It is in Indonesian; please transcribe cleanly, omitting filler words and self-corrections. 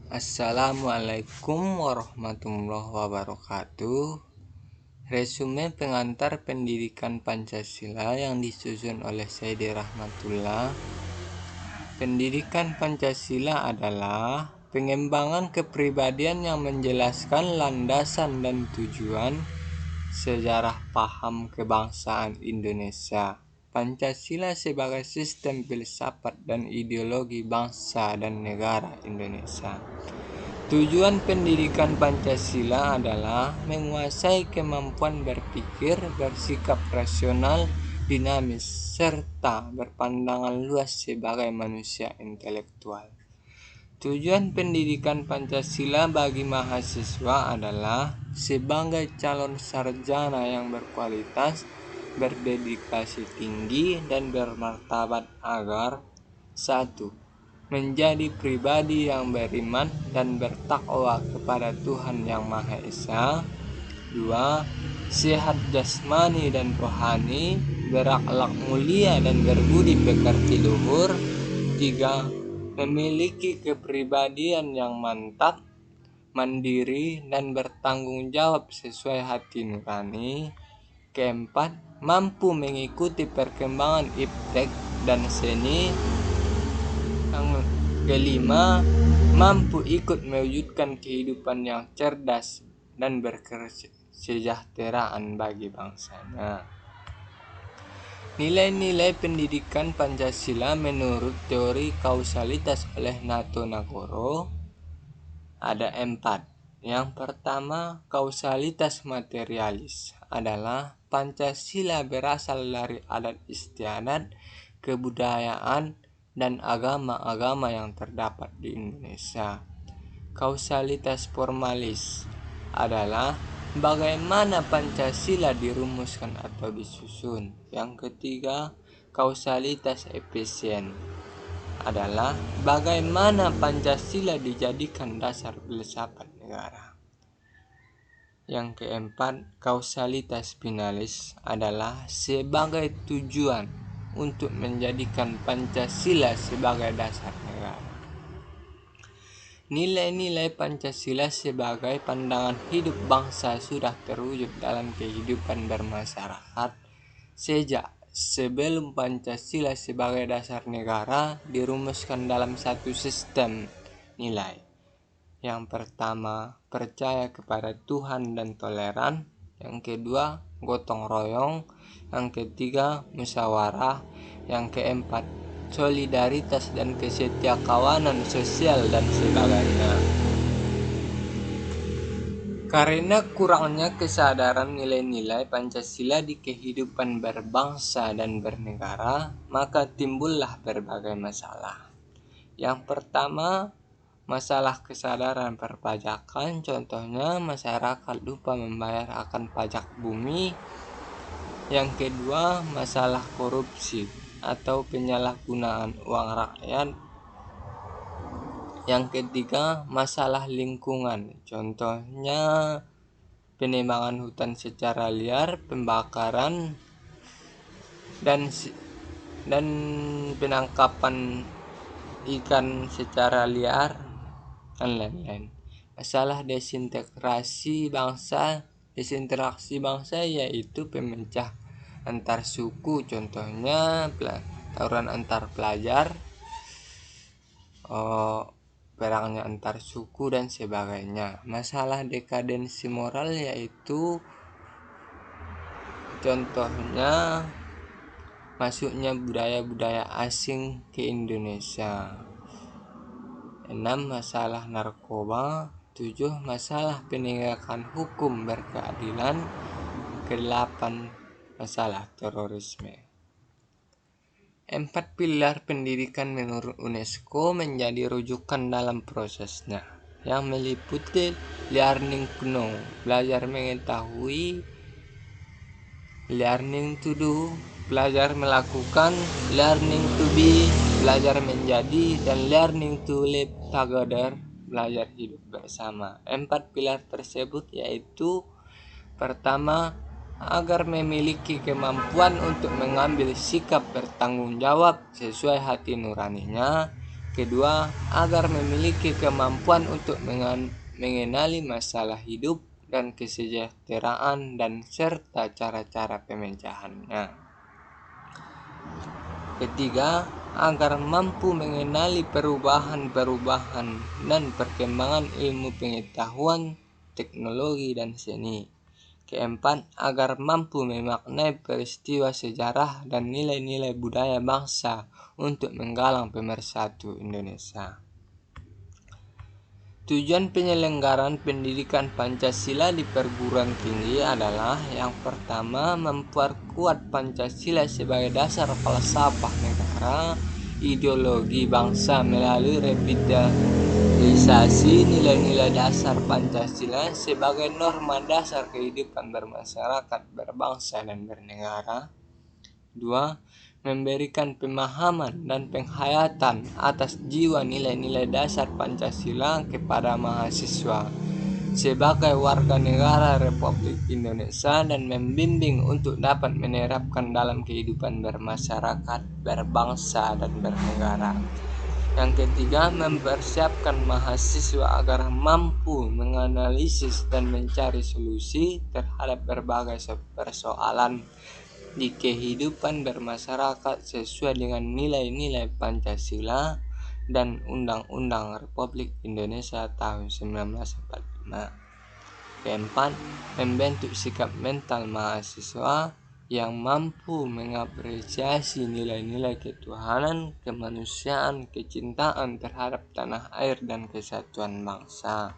Assalamualaikum warahmatullahi wabarakatuh. Resume pengantar pendidikan Pancasila yang disusun oleh Saidi Rahmatullah. Pendidikan Pancasila adalah pengembangan kepribadian yang menjelaskan landasan dan tujuan sejarah paham kebangsaan Indonesia. Pancasila sebagai sistem filsafat dan ideologi bangsa dan negara Indonesia. Tujuan pendidikan Pancasila adalah menguasai kemampuan berpikir, bersikap rasional, dinamis, serta berpandangan luas sebagai manusia intelektual. Tujuan pendidikan Pancasila bagi mahasiswa adalah sebagai calon sarjana yang berkualitas, berdedikasi tinggi, dan bermartabat agar 1. Menjadi pribadi yang beriman dan bertakwa kepada Tuhan Yang Maha Esa. 2. Sehat jasmani dan rohani, berakhlak mulia dan berbudi pekerti luhur. 3. Memiliki kepribadian yang mantap, mandiri, dan bertanggung jawab sesuai hati nurani. 4. Mampu mengikuti perkembangan iptek dan seni. Yang 5. Mampu ikut mewujudkan kehidupan yang cerdas dan berkesejahteraan bagi bangsanya. Nilai-nilai pendidikan Pancasila menurut teori kausalitas oleh Nato Nagoro ada 4. Yang pertama, kausalitas materialis adalah Pancasila berasal dari adat istiadat, kebudayaan, dan agama-agama yang terdapat di Indonesia. Kausalitas formalis adalah bagaimana Pancasila dirumuskan atau disusun. Yang ketiga, kausalitas efisien adalah bagaimana Pancasila dijadikan dasar filsafat negara. Yang keempat, kausalitas finalis adalah sebagai tujuan untuk menjadikan Pancasila sebagai dasar negara. Nilai-nilai Pancasila sebagai pandangan hidup bangsa sudah terwujud dalam kehidupan bermasyarakat sejak sebelum Pancasila sebagai dasar negara dirumuskan dalam satu sistem nilai. Yang pertama, percaya kepada Tuhan dan toleran. Yang kedua, gotong royong. Yang ketiga, musyawarah. Yang keempat, solidaritas dan kesetiakawanan sosial dan sebagainya. Karena kurangnya kesadaran nilai-nilai Pancasila di kehidupan berbangsa dan bernegara, maka timbullah berbagai masalah. Yang pertama, masalah kesadaran perpajakan, contohnya masyarakat lupa membayar akan pajak bumi. Yang kedua, masalah korupsi atau penyalahgunaan uang rakyat. Yang ketiga, masalah lingkungan, contohnya penebangan hutan secara liar, pembakaran, dan penangkapan ikan secara liar, dan lain-lain. Masalah desintegrasi bangsa yaitu pemecah antar suku, contohnya tawuran antar pelajar, perangnya antar suku dan sebagainya. Masalah dekadensi moral yaitu contohnya masuknya budaya-budaya asing ke Indonesia. 6. Masalah narkoba. 7. Masalah penegakan hukum berkeadilan. 8. Masalah terorisme. 4 pilar pendidikan menurut UNESCO menjadi rujukan dalam prosesnya, yang meliputi learning to know, belajar mengetahui, learning to do, belajar melakukan, learning to be, belajar menjadi, dan learning to live together, belajar hidup bersama. 4 pilar tersebut yaitu: pertama, agar memiliki kemampuan untuk mengambil sikap bertanggung jawab sesuai hati nuraninya. Kedua, agar memiliki kemampuan untuk mengenali masalah hidup dan kesejahteraan dan serta cara-cara pemecahannya. Ketiga, agar mampu mengenali perubahan-perubahan dan perkembangan ilmu pengetahuan, teknologi, dan seni. Keempat, agar mampu memaknai peristiwa sejarah dan nilai-nilai budaya bangsa untuk menggalang pemersatu Indonesia. Tujuan penyelenggaraan pendidikan Pancasila di perguruan tinggi adalah yang pertama, memperkuat Pancasila sebagai dasar falsafah negara, ideologi bangsa melalui revitalisasi nilai-nilai dasar Pancasila sebagai norma dasar kehidupan bermasyarakat, berbangsa, dan bernegara. Dua, memberikan pemahaman dan penghayatan atas jiwa nilai-nilai dasar Pancasila kepada mahasiswa sebagai warga negara Republik Indonesia dan membimbing untuk dapat menerapkan dalam kehidupan bermasyarakat, berbangsa, dan bernegara. Yang ketiga, mempersiapkan mahasiswa agar mampu menganalisis dan mencari solusi terhadap berbagai persoalan di kehidupan bermasyarakat sesuai dengan nilai-nilai Pancasila dan Undang-Undang Republik Indonesia tahun 1945. Keempat, membentuk sikap mental mahasiswa yang mampu mengapresiasi nilai-nilai ketuhanan, kemanusiaan, kecintaan terhadap tanah air, dan kesatuan bangsa.